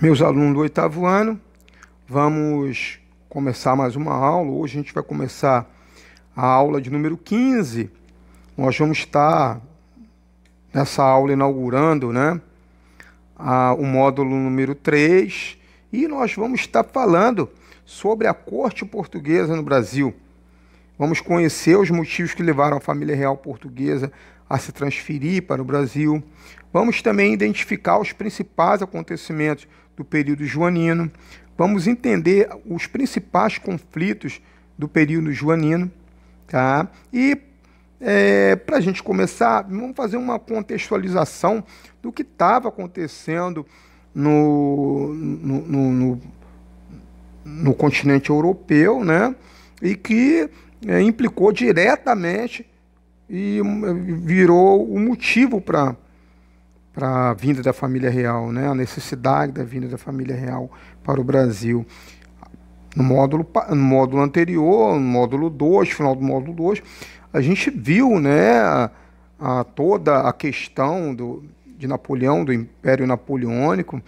Meus alunos do oitavo ano, vamos começar mais uma aula. Hoje a gente vai começar a aula de número 15. Nós vamos estar nessa aula inaugurando, o módulo número 3 e nós vamos estar falando sobre a corte portuguesa no Brasil. Vamos conhecer os motivos que levaram a família real portuguesa a se transferir para o Brasil. Vamos também identificar os principais acontecimentos do período joanino. Vamos entender os principais conflitos do período joanino, tá? E para a gente começar, vamos fazer uma contextualização do que estava acontecendo no continente europeu, e que implicou diretamente e virou o motivo para a vinda da família real, a necessidade da vinda da família real para o Brasil. No módulo anterior, no módulo 2, final do módulo 2, a gente viu toda a questão de Napoleão, do Império Napoleônico,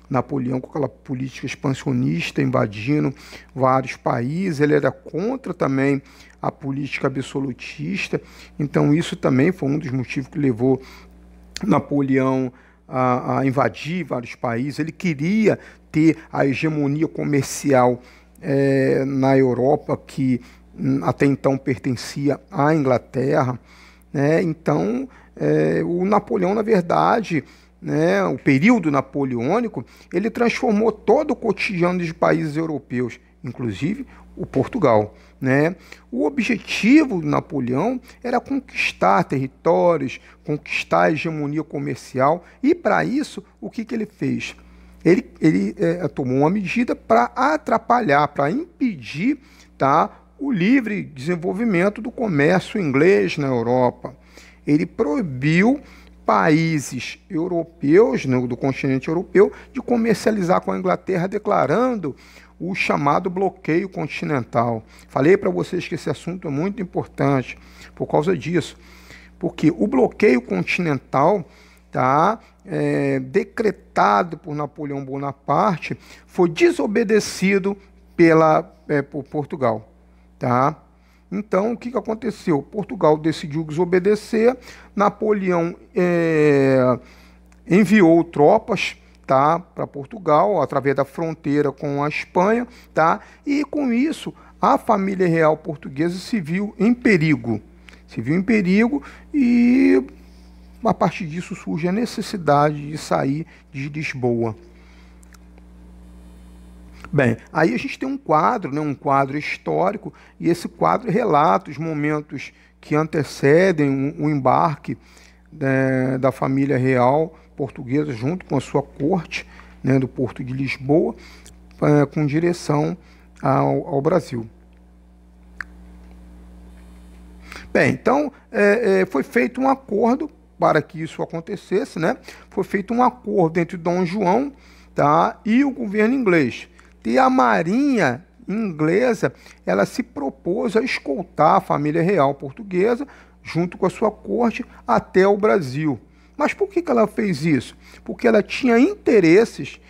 Napoleão com aquela política expansionista, invadindo vários países. Ele era contra também a política absolutista, então isso também foi um dos motivos que levou Napoleão a invadir vários países. Ele queria ter a hegemonia comercial na Europa, que até então pertencia à Inglaterra, Então, o Napoleão, na verdade, o período napoleônico, ele transformou todo o cotidiano dos países europeus, inclusive o Portugal. O objetivo do Napoleão era conquistar territórios, conquistar a hegemonia comercial, e para isso, o que ele fez? Ele tomou uma medida para atrapalhar, para impedir, o livre desenvolvimento do comércio inglês na Europa. Ele proibiu países europeus, do continente europeu, de comercializar com a Inglaterra, declarando o chamado bloqueio continental. Falei para vocês que esse assunto é muito importante por causa disso, porque o bloqueio continental, decretado por Napoleão Bonaparte, foi desobedecido por Portugal. Então, o que aconteceu? Portugal decidiu desobedecer, Napoleão enviou tropas para Portugal, através da fronteira com a Espanha, e com isso a família real portuguesa se viu em perigo. E a partir disso surge a necessidade de sair de Lisboa. Bem, aí a gente tem um quadro, um quadro histórico, e esse quadro relata os momentos que antecedem o embarque da família real portuguesa junto com a sua corte, do Porto de Lisboa, com direção ao Brasil. Bem, então foi feito um acordo para que isso acontecesse, Foi feito um acordo entre Dom João, e o governo inglês. E a marinha inglesa, ela se propôs a escoltar a família real portuguesa junto com a sua corte até o Brasil. Mas por que ela fez isso? Porque ela tinha interesses,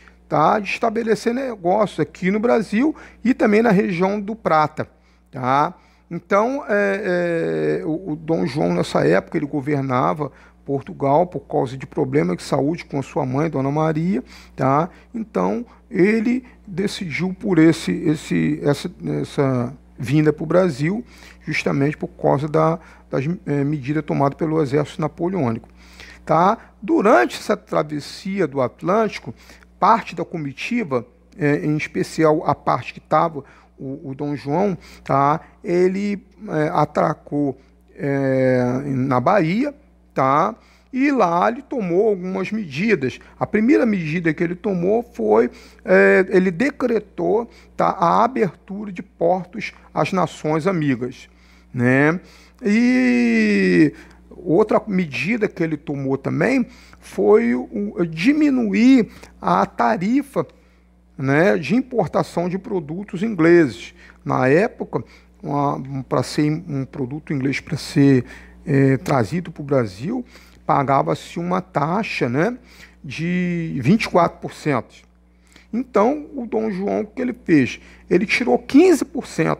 de estabelecer negócios aqui no Brasil e também na região do Prata. Então, o Dom João, nessa época, ele governava Portugal por causa de problemas de saúde com sua mãe, Dona Maria. Então, ele decidiu por essa vinda para o Brasil, justamente por causa das medidas tomadas pelo exército napoleônico. Durante essa travessia do Atlântico, parte da comitiva, em especial a parte que estava o Dom João, ele atracou na Bahia, e lá ele tomou algumas medidas. A primeira medida que ele tomou foi, ele decretou a abertura de portos às nações amigas. E outra medida que ele tomou também foi diminuir a tarifa de importação de produtos ingleses. Na época, para ser um produto inglês para ser trazido para o Brasil, pagava-se uma taxa de 24%. Então, o Dom João, o que ele fez? Ele tirou 15%.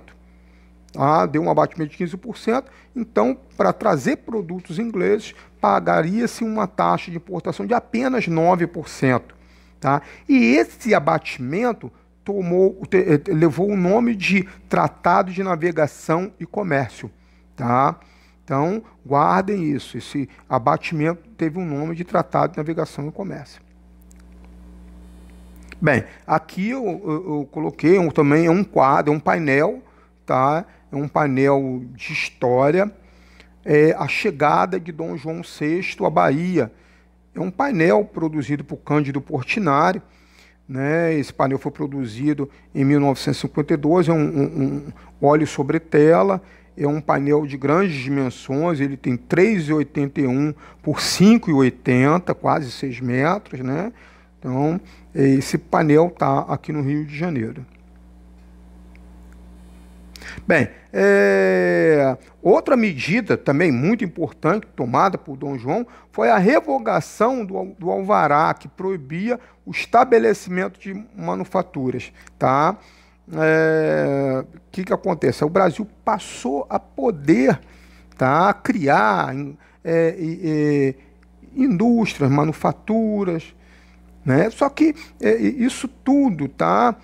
Deu um abatimento de 15%. Então, para trazer produtos ingleses, pagaria-se uma taxa de importação de apenas 9%. Tá? E esse abatimento levou o nome de Tratado de Navegação e Comércio. Tá? Então, guardem isso. Esse abatimento teve o nome de Tratado de Navegação e Comércio. Bem, aqui eu coloquei também um quadro, um painel, tá? É um painel de história, a chegada de Dom João VI à Bahia. É um painel produzido por Cândido Portinari, né? Esse painel foi produzido em 1952, é um óleo sobre tela, é um painel de grandes dimensões, ele tem 3,81 por 5,80, quase 6 metros, né? Então, esse painel está aqui no Rio de Janeiro. Bem, outra medida também muito importante tomada por Dom João foi a revogação do alvará, que proibia o estabelecimento de manufaturas. Tá? Que acontece? O Brasil passou a poder, tá, criar indústrias, manufaturas, né? Só que isso tudo, tá,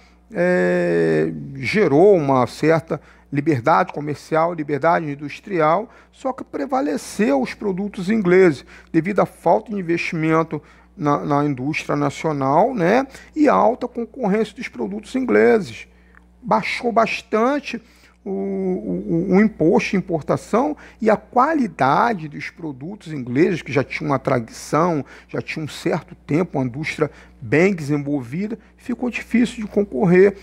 gerou uma certa liberdade comercial, liberdade industrial, só que prevaleceu os produtos ingleses, devido à falta de investimento na indústria nacional, né, e alta concorrência dos produtos ingleses. Baixou bastante o imposto de importação e a qualidade dos produtos ingleses, que já tinham uma tradição, já tinha um certo tempo, uma indústria bem desenvolvida, ficou difícil de concorrer.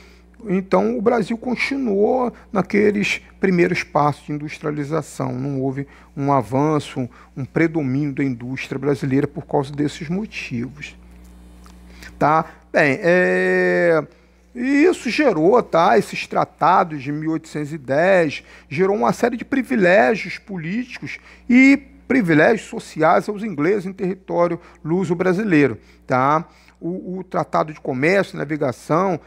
Então, o Brasil continuou naqueles primeiros passos de industrialização. Não houve um avanço, um predomínio da indústria brasileira por causa desses motivos. Tá? Bem, e isso gerou, tá, esses tratados de 1810, gerou uma série de privilégios políticos e privilégios sociais aos ingleses em território luso-brasileiro. Tá? O Tratado de Comércio e Navegação,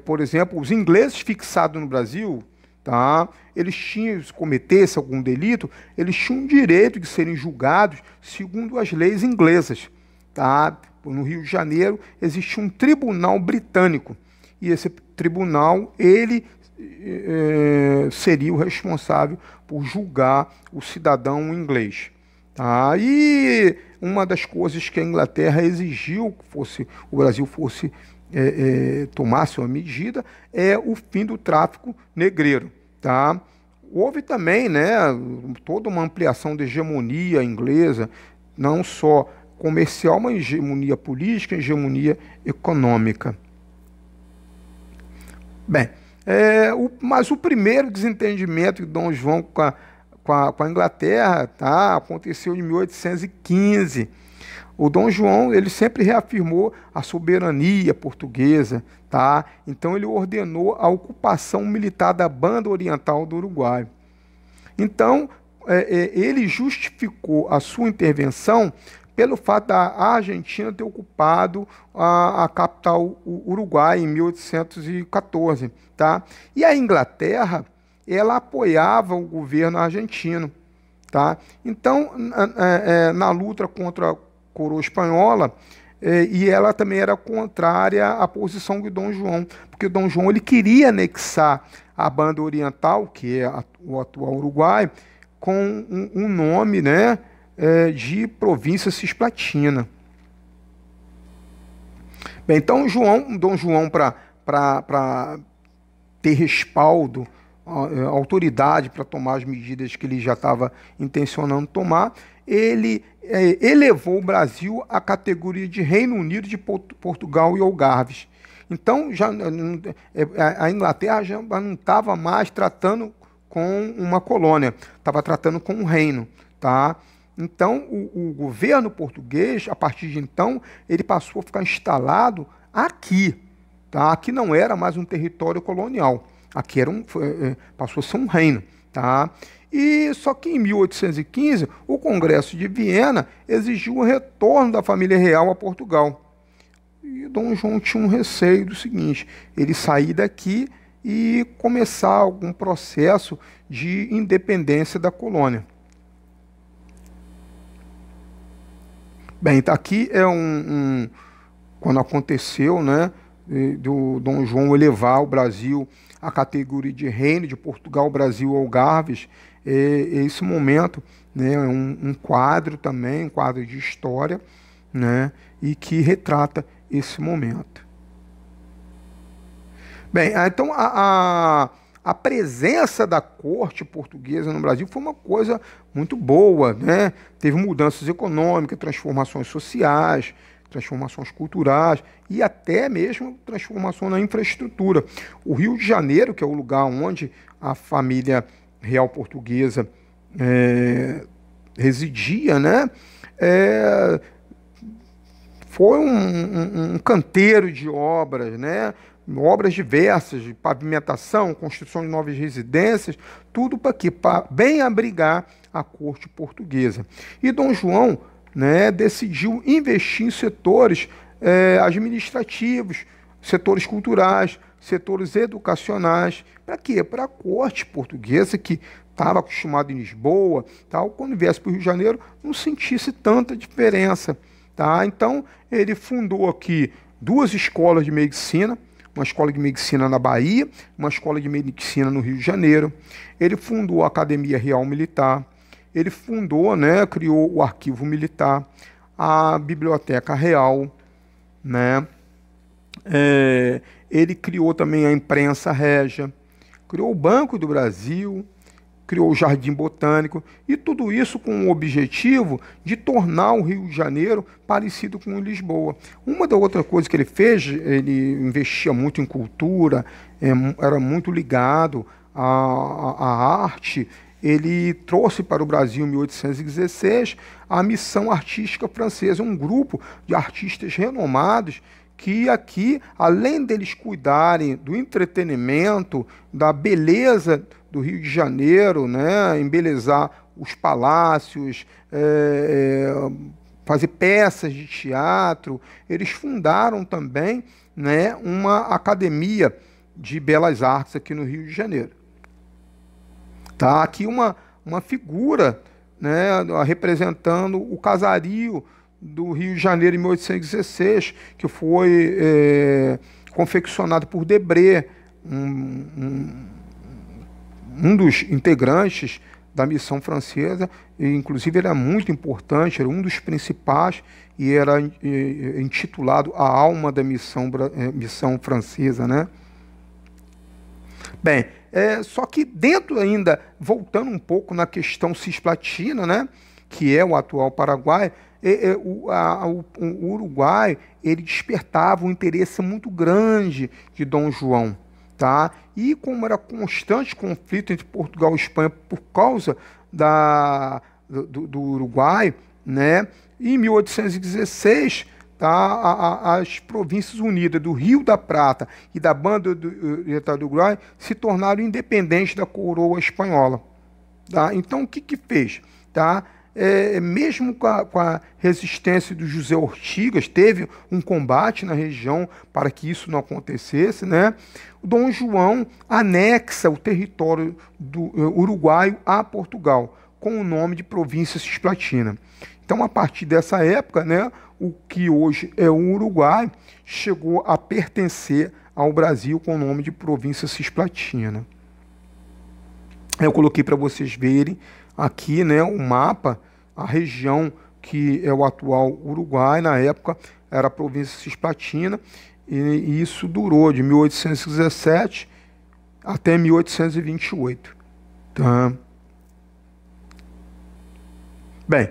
por exemplo, os ingleses fixados no Brasil, tá, eles tinham, se cometesse algum delito, eles tinham o direito de serem julgados segundo as leis inglesas. Tá? No Rio de Janeiro existia um tribunal britânico, e esse tribunal, ele seria o responsável por julgar o cidadão inglês. Tá? E uma das coisas que a Inglaterra exigiu que o Brasil tomasse uma medida é o fim do tráfico negreiro. Tá? Houve também, né, toda uma ampliação da hegemonia inglesa, não só comercial, mas hegemonia política, hegemonia econômica. Bem, mas o primeiro desentendimento de Dom João com a Inglaterra, tá, aconteceu em 1815. O Dom João, ele sempre reafirmou a soberania portuguesa, tá? Então ele ordenou a ocupação militar da banda oriental do Uruguai. Então, ele justificou a sua intervenção pelo fato da Argentina ter ocupado a capital Uruguai em 1814, tá? E a Inglaterra, ela apoiava o governo argentino, tá? Então, na luta contra a coroa espanhola, e ela também era contrária à posição de Dom João, porque Dom João, ele queria anexar a banda oriental, que é o atual Uruguai, com um nome, né, de província cisplatina. Bem, então Dom João, para ter respaldo, autoridade para tomar as medidas que ele já estava intencionando tomar, ele elevou o Brasil à categoria de Reino Unido, de Portugal e Algarves. Então, a Inglaterra já não estava mais tratando com uma colônia, estava tratando com um reino. Tá? Então, o governo português, a partir de então, ele passou a ficar instalado aqui. Tá? Aqui não era mais um território colonial. Aqui passou a ser um reino. Tá? E só que em 1815, o Congresso de Viena exigiu o retorno da família real a Portugal. E Dom João tinha um receio do seguinte: ele sair daqui e começar algum processo de independência da colônia. Bem, tá aqui é quando aconteceu, né, do Dom João elevar o Brasil à categoria de reino de Portugal, Brasil, Algarves. Esse momento, né, é um quadro também, um quadro de história, né, e que retrata esse momento. Bem, então a presença da corte portuguesa no Brasil foi uma coisa muito boa, né? Teve mudanças econômicas, transformações sociais, transformações culturais e até mesmo transformação na infraestrutura. O Rio de Janeiro, que é o lugar onde a família real portuguesa residia, né? Foi um canteiro de obras, né? Obras diversas, de pavimentação, construção de novas residências, tudo para quê? Para bem abrigar a corte portuguesa. E Dom João, né, decidiu investir em setores administrativos, setores culturais, setores educacionais. Para quê? Para a corte portuguesa, que estava acostumada em Lisboa, tal, quando viesse para o Rio de Janeiro, não sentisse tanta diferença. Tá? Então, ele fundou aqui 2 escolas de medicina, uma escola de medicina na Bahia, uma escola de medicina no Rio de Janeiro. Ele fundou a Academia Real Militar, ele fundou, né, criou o Arquivo Militar, a Biblioteca Real, né? Ele criou também a Imprensa Régia, criou o Banco do Brasil, criou o Jardim Botânico, e tudo isso com o objetivo de tornar o Rio de Janeiro parecido com Lisboa. Uma da outra coisa que ele fez, ele investia muito em cultura, era muito ligado à arte. Ele trouxe para o Brasil, em 1816, a Missão Artística Francesa, um grupo de artistas renomados que aqui, além deles cuidarem do entretenimento, da beleza do Rio de Janeiro, né, embelezar os palácios, fazer peças de teatro, eles fundaram também, né, uma academia de belas artes aqui no Rio de Janeiro. Tá aqui uma figura, né, representando o casario do Rio de Janeiro em 1816, que foi confeccionado por Debré, um dos integrantes da missão francesa, e inclusive era muito importante, era um dos principais, e era intitulado A Alma da Missão Francesa, né? Bem, só que dentro ainda, voltando um pouco na questão cisplatina, né, que é o atual Paraguai, o Uruguai, ele despertava um interesse muito grande de Dom João. Tá? E como era constante conflito entre Portugal e Espanha por causa do Uruguai, né? Em 1816, tá? As Províncias Unidas do Rio da Prata e da Banda do Uruguai se tornaram independentes da coroa espanhola. Tá? Então, o que fez? Tá? Mesmo com a resistência do José Ortigas, teve um combate na região para que isso não acontecesse, né? O Dom João anexa o território do uruguaio a Portugal, com o nome de Província Cisplatina. Então, a partir dessa época, né, o que hoje é o Uruguai chegou a pertencer ao Brasil com o nome de Província Cisplatina. Eu coloquei para vocês verem aqui, né, o mapa, a região que é o atual Uruguai, na época era a Província Cisplatina, e isso durou de 1817 até 1828. Tá? Bem,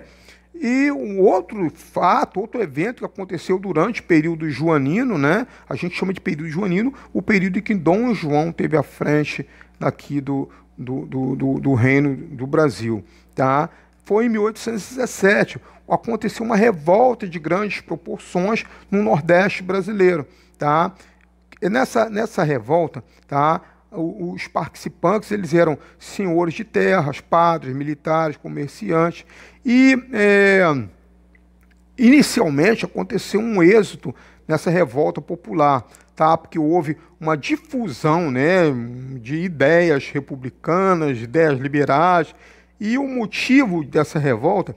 e um outro fato, outro evento que aconteceu durante o período joanino, né? A gente chama de período joanino, o período em que Dom João teve à frente daqui do reino do Brasil, tá? Foi em 1817, aconteceu uma revolta de grandes proporções no Nordeste brasileiro, tá? E nessa revolta, tá? Os participantes, eles eram senhores de terras, padres, militares, comerciantes, e inicialmente aconteceu um êxodo, nessa revolta popular, tá? Porque houve uma difusão, né, de ideias republicanas, de ideias liberais, e o motivo dessa revolta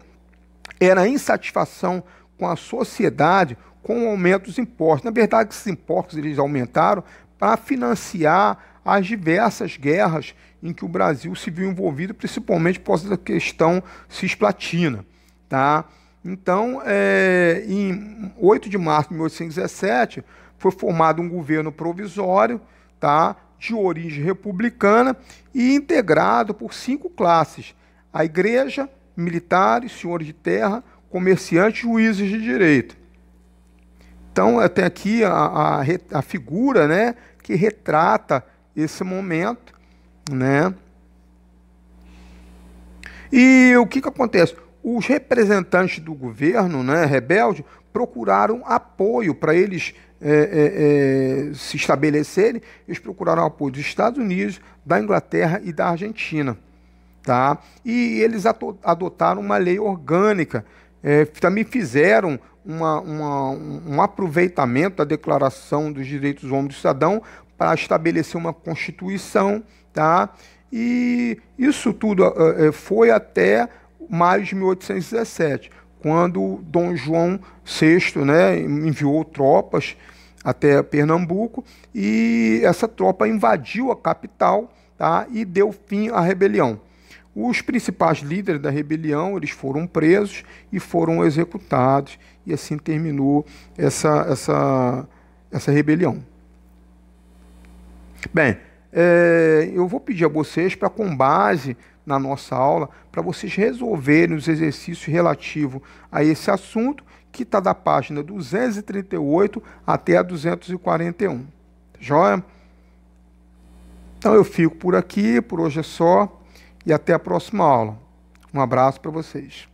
era a insatisfação com a sociedade com o aumento dos impostos. Na verdade, esses impostos eles aumentaram para financiar as diversas guerras em que o Brasil se viu envolvido, principalmente por causa da questão cisplatina, tá? Então, em 8 de março de 1817, foi formado um governo provisório, tá? De origem republicana e integrado por 5 classes: a igreja, militares, senhores de terra, comerciantes, juízes de direito. Então, tem aqui a figura, né, que retrata esse momento, né? E o que acontece? Os representantes do governo, né, rebelde, procuraram apoio para eles se estabelecerem. Eles procuraram apoio dos Estados Unidos, da Inglaterra e da Argentina, tá? E eles adotaram uma lei orgânica, também fizeram um aproveitamento da Declaração dos Direitos do Homem e do Cidadão para estabelecer uma Constituição, tá? E isso tudo foi até maio de 1817, quando Dom João VI, né, enviou tropas até Pernambuco, e essa tropa invadiu a capital, tá, e deu fim à rebelião. Os principais líderes da rebelião eles foram presos e foram executados, e assim terminou essa rebelião. Bem, eu vou pedir a vocês para, com base na nossa aula, para vocês resolverem os exercícios relativos a esse assunto, que está da página 238 até a 241. Tá joia? Então eu fico por aqui, por hoje é só, e até a próxima aula. Um abraço para vocês.